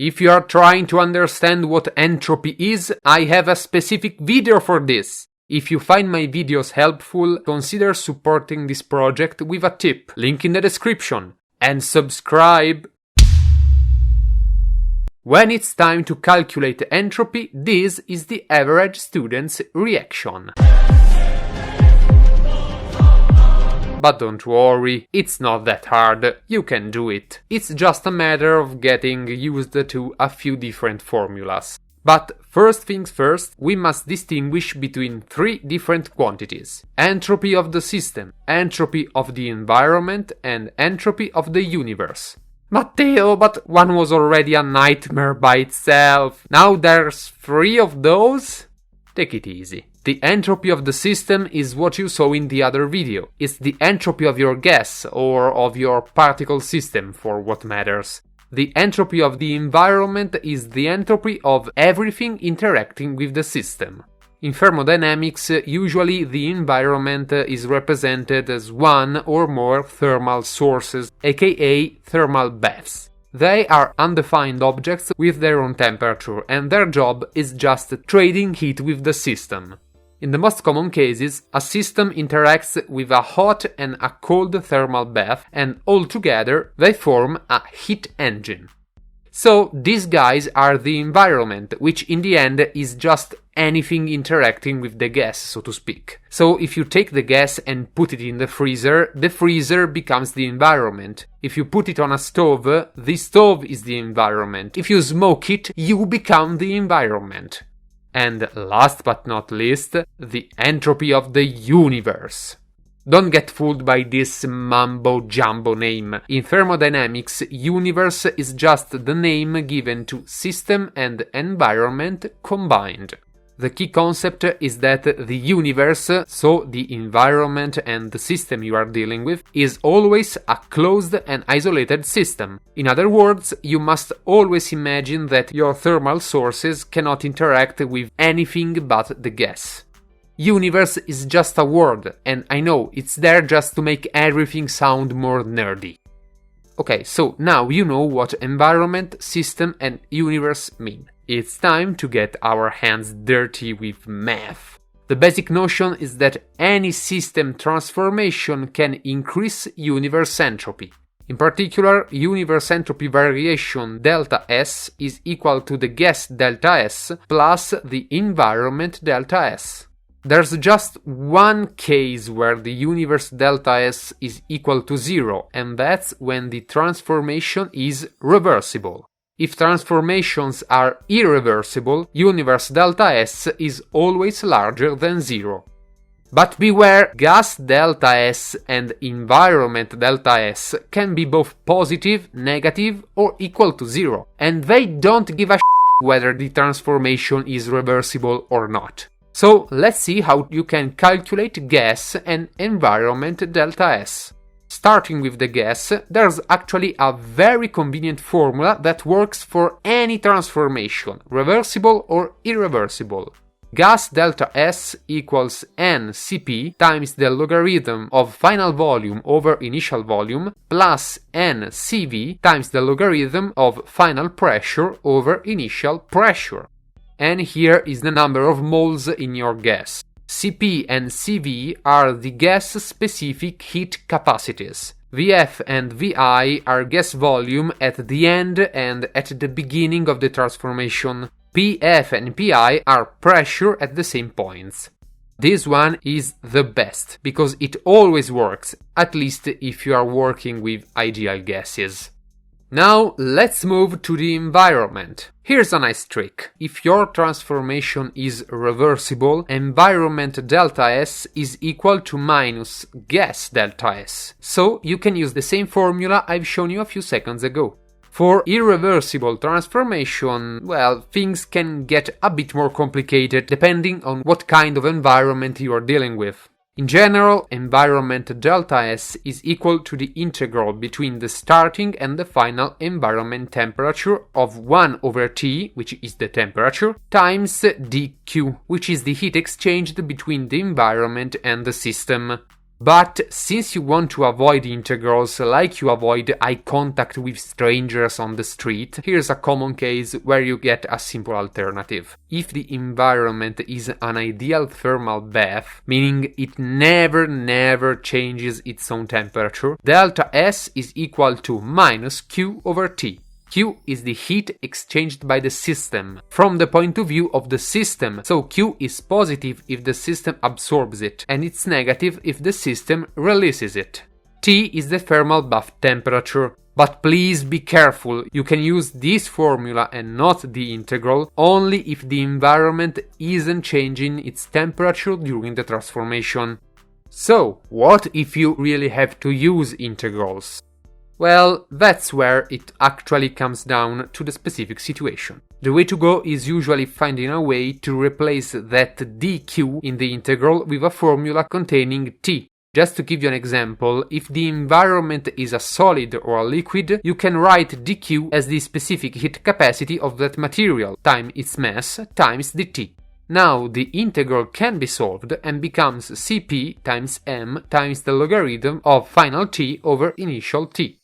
If you are trying to understand what entropy is, I have a specific video for this. If you find my videos helpful, consider supporting this project with a tip, link in the description, and subscribe. When it's time to calculate entropy, this is the average student's reaction. But don't worry, it's not that hard, you can do it. It's just a matter of getting used to a few different formulas. But first things first, we must distinguish between three different quantities: entropy of the system, entropy of the environment, and entropy of the universe. Matteo, but one was already a nightmare by itself. Now there's three of those? Take it easy. The entropy of the system is what you saw in the other video. It's the entropy of your gas, or of your particle system, for what matters. The entropy of the environment is the entropy of everything interacting with the system. In thermodynamics, usually the environment is represented as one or more thermal sources, aka thermal baths. They are undefined objects with their own temperature, and their job is just trading heat with the system. In the most common cases, a system interacts with a hot and a cold thermal bath, and altogether they form a heat engine. So these guys are the environment, which in the end is just anything interacting with the gas, so to speak. So if you take the gas and put it in the freezer becomes the environment. If you put it on a stove, the stove is the environment. If you smoke it, you become the environment. And last but not least, the entropy of the universe. Don't get fooled by this mumbo-jumbo name. In thermodynamics, universe is just the name given to system and environment combined. The key concept is that the universe, so the environment and the system you are dealing with, is always a closed and isolated system. In other words, you must always imagine that your thermal sources cannot interact with anything but the gas. Universe is just a word, and I know it's there just to make everything sound more nerdy. Okay, so now you know what environment, system, and universe mean. It's time to get our hands dirty with math. The basic notion is that any system transformation can increase universe entropy. In particular, universe entropy variation delta S is equal to the gas delta S plus the environment delta S. There's just one case where the universe delta S is equal to 0, and that's when the transformation is reversible. If transformations are irreversible, universe delta S is always larger than 0. But beware, gas delta S and environment delta S can be both positive, negative, or equal to 0, and they don't give a whether the transformation is reversible or not. So let's see how you can calculate gas and environment delta S. Starting with the gas, there's actually a very convenient formula that works for any transformation, reversible or irreversible. Gas delta S equals nCp times the logarithm of final volume over initial volume plus nCv times the logarithm of final pressure over initial pressure. And here is the number of moles in your gas. Cp and Cv are the gas-specific heat capacities. Vf and Vi are gas volume at the end and at the beginning of the transformation. Pf and Pi are pressure at the same points. This one is the best, because it always works, at least if you are working with ideal gases. Now let's move to the environment. Here's a nice trick. If your transformation is reversible, environment delta S is equal to minus gas delta S. So you can use the same formula I've shown you a few seconds ago. For irreversible transformation, well, things can get a bit more complicated depending on what kind of environment you are dealing with. In general, environment delta S is equal to the integral between the starting and the final environment temperature of 1 over T, which is the temperature, times dQ, which is the heat exchanged between the environment and the system. But since you want to avoid integrals like you avoid eye contact with strangers on the street, here's a common case where you get a simple alternative. If the environment is an ideal thermal bath, meaning it never changes its own temperature, delta S is equal to minus Q over T. Q is the heat exchanged by the system from the point of view of the system, so Q is positive if the system absorbs it, and it's negative if the system releases it. T is the thermal bath temperature, but please be careful, you can use this formula and not the integral only if the environment isn't changing its temperature during the transformation. So, what if you really have to use integrals? Well, that's where it actually comes down to the specific situation. The way to go is usually finding a way to replace that dq in the integral with a formula containing t. Just to give you an example, if the environment is a solid or a liquid, you can write dq as the specific heat capacity of that material times its mass times dt. Now the integral can be solved and becomes Cp times m times the logarithm of final t over initial t.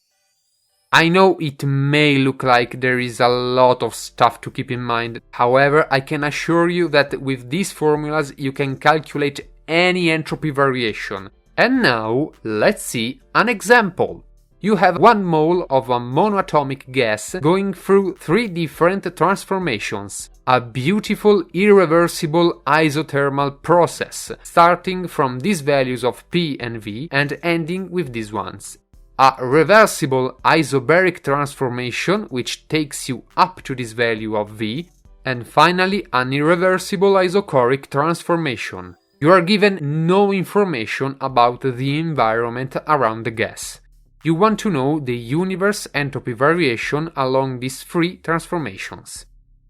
I know it may look like there is a lot of stuff to keep in mind, however I can assure you that with these formulas you can calculate any entropy variation. And now let's see an example. You have 1 mole of a monoatomic gas going through 3 different transformations. A beautiful irreversible isothermal process, starting from these values of P and V and ending with these ones. A reversible isobaric transformation which takes you up to this value of V, and finally an irreversible isochoric transformation. You are given no information about the environment around the gas. You want to know the universe entropy variation along these 3 transformations.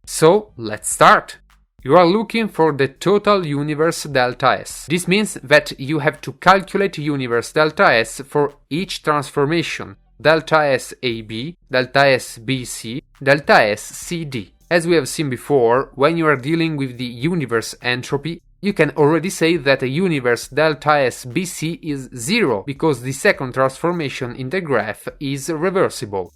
So let's start! You are looking for the total universe delta S. This means that you have to calculate universe delta S for each transformation, delta S AB, delta S BC, delta S CD. As we have seen before, when you are dealing with the universe entropy, you can already say that a universe delta S BC is 0 because the second transformation in the graph is reversible.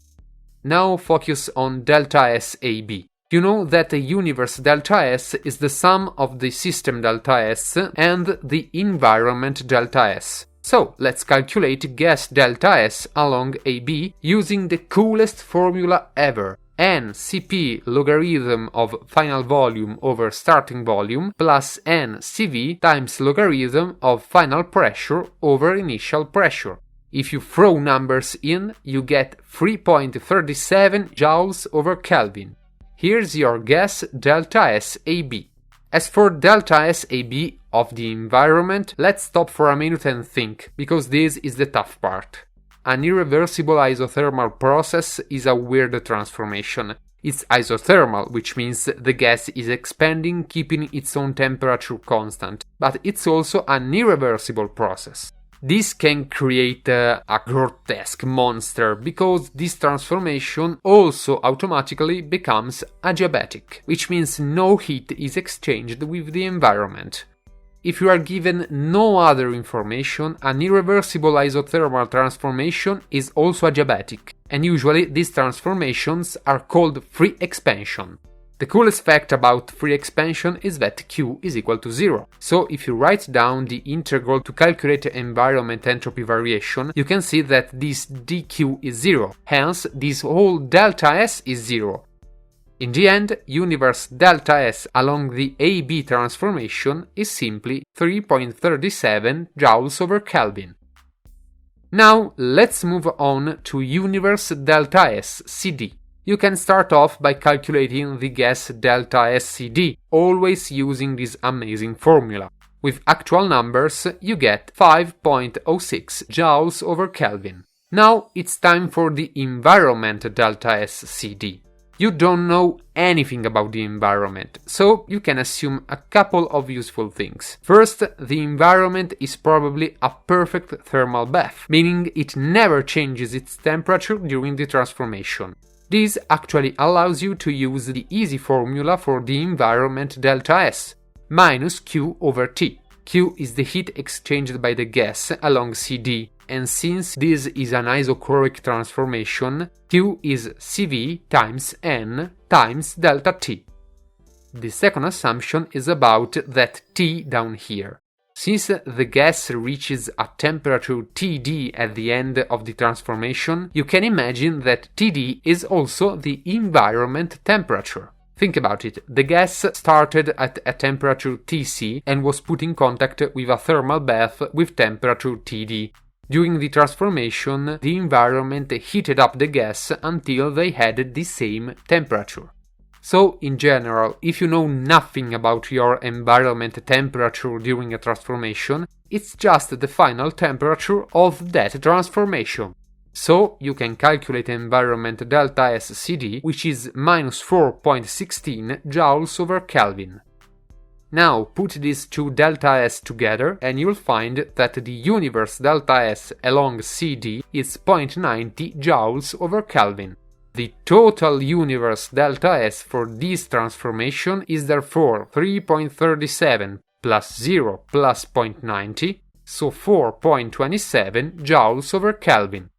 Now focus on delta S AB. You know that the universe delta S is the sum of the system delta S and the environment delta S. So let's calculate gas delta S along AB using the coolest formula ever. NCP logarithm of final volume over starting volume plus NCV times logarithm of final pressure over initial pressure. If you throw numbers in, you get 3.37 joules over Kelvin. Here's your gas delta S AB. As for delta S AB of the environment, let's stop for a minute and think, because this is the tough part. An irreversible isothermal process is a weird transformation. It's isothermal, which means the gas is expanding, keeping its own temperature constant, but it's also an irreversible process. This can create a grotesque monster, because this transformation also automatically becomes adiabatic, which means no heat is exchanged with the environment. If you are given no other information, an irreversible isothermal transformation is also adiabatic, and usually these transformations are called free expansion. The coolest fact about free expansion is that Q is equal to 0. So if you write down the integral to calculate environment entropy variation, you can see that this dq is 0. Hence, this whole delta S is 0. In the end, universe delta S along the AB transformation is simply 3.37 joules over Kelvin. Now let's move on to universe delta S CD. You can start off by calculating the gas delta SCD, always using this amazing formula. With actual numbers, you get 5.06 joules over Kelvin. Now it's time for the environment delta SCD. You don't know anything about the environment, so you can assume a couple of useful things. First, the environment is probably a perfect thermal bath, meaning it never changes its temperature during the transformation. This actually allows you to use the easy formula for the environment delta S, minus Q over T. Q is the heat exchanged by the gas along CD, and since this is an isochoric transformation, Q is Cv times N times delta T. The second assumption is about that T down here. Since the gas reaches a temperature Td at the end of the transformation, you can imagine that Td is also the environment temperature. Think about it. The gas started at a temperature Tc and was put in contact with a thermal bath with temperature Td. During the transformation, the environment heated up the gas until they had the same temperature. So, in general, if you know nothing about your environment temperature during a transformation, it's just the final temperature of that transformation. So, you can calculate environment delta S CD, which is minus 4.16 joules over Kelvin. Now, put these two delta S together and you'll find that the universe delta S along CD is 0.90 joules over Kelvin. The total universe delta S for this transformation is therefore 3.37 plus 0 plus 0.90, so 4.27 joules over Kelvin.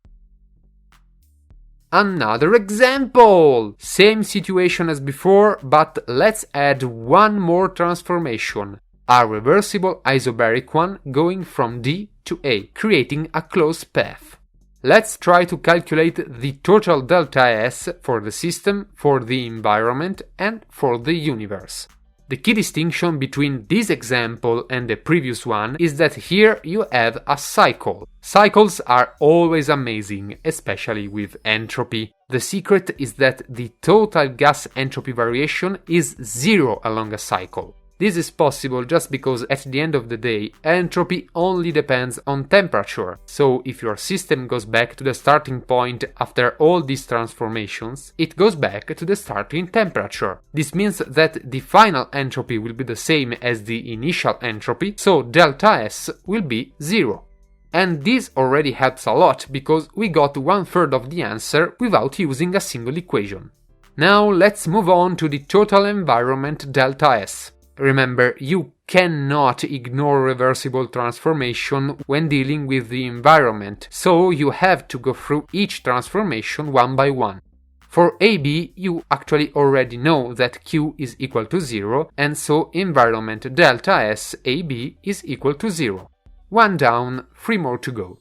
Another example! Same situation as before, but let's add one more transformation, a reversible isobaric one going from D to A, creating a closed path. Let's try to calculate the total delta S for the system, for the environment, and for the universe. The key distinction between this example and the previous one is that here you have a cycle. Cycles are always amazing, especially with entropy. The secret is that the total gas entropy variation is zero along a cycle. This is possible just because at the end of the day, entropy only depends on temperature. So if your system goes back to the starting point after all these transformations, it goes back to the starting temperature. This means that the final entropy will be the same as the initial entropy, so delta S will be zero. And this already helps a lot because we got 1/3 of the answer without using a single equation. Now let's move on to the total environment delta S. Remember, you cannot ignore reversible transformation when dealing with the environment, so you have to go through each transformation one by one. For AB, you actually already know that Q is equal to 0, and so environment delta S AB is equal to 0. One down, 3 more to go.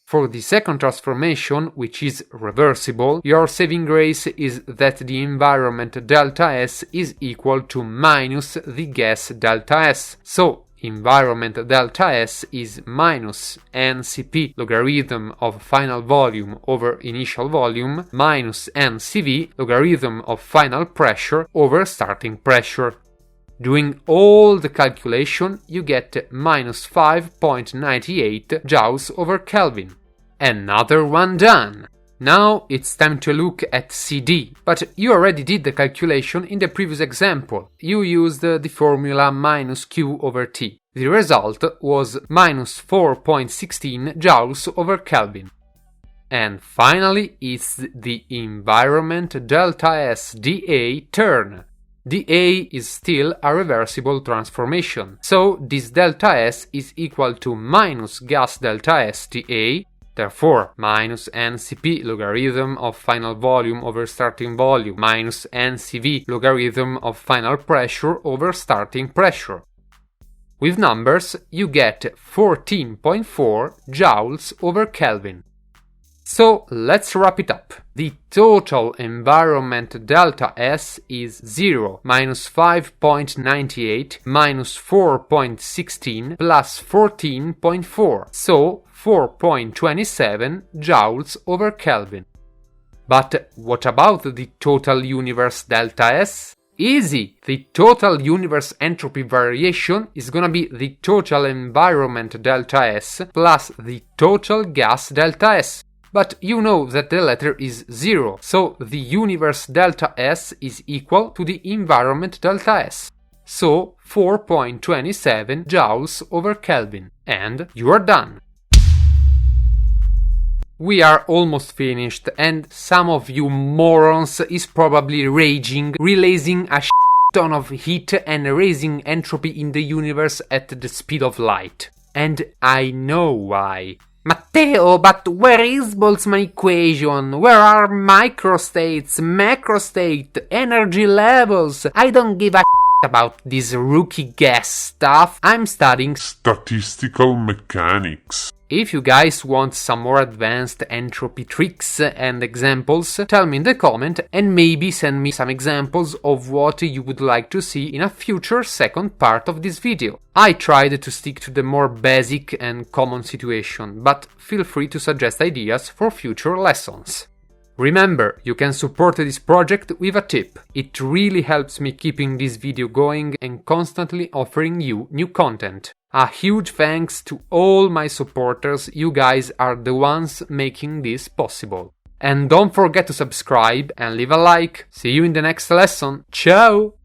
For the second transformation, which is reversible, your saving grace is that the environment delta S is equal to minus the gas delta S. So, environment delta S is minus NCP logarithm of final volume over initial volume minus NCV logarithm of final pressure over starting pressure. Doing all the calculation, you get minus 5.98 joules over Kelvin. Another one done! Now it's time to look at CD, but you already did the calculation in the previous example. You used the formula minus Q over T. The result was minus 4.16 joules over Kelvin. And finally, it's the environment delta S dA turn. dA is still a reversible transformation, so this delta S is equal to minus gas delta S dA. Therefore, minus NCP logarithm of final volume over starting volume minus NCV logarithm of final pressure over starting pressure. With numbers, you get 14.4 joules over Kelvin. So let's wrap it up. The total environment delta S is 0, minus 5.98, minus 4.16, plus 14.4, so 4.27 joules over Kelvin. But what about the total universe delta S? Easy! The total universe entropy variation is gonna be the total environment delta S plus the total gas delta S. But you know that the letter is 0, so the universe delta S is equal to the environment delta S. So 4.27 joules over Kelvin. And you are done. We are almost finished, and some of you morons is probably raging, realizing a ton of heat and raising entropy in the universe at the speed of light. And I know why. Matteo, but where is Boltzmann equation? Where are microstates, macrostate, energy levels? I don't give a about this rookie guess stuff. I'm studying statistical mechanics. If you guys want some more advanced entropy tricks and examples, tell me in the comment and maybe send me some examples of what you would like to see in a future second part of this video. I tried to stick to the more basic and common situation, but feel free to suggest ideas for future lessons. Remember, you can support this project with a tip. It really helps me keeping this video going and constantly offering you new content. A huge thanks to all my supporters, you guys are the ones making this possible. And don't forget to subscribe and leave a like. See you in the next lesson. Ciao!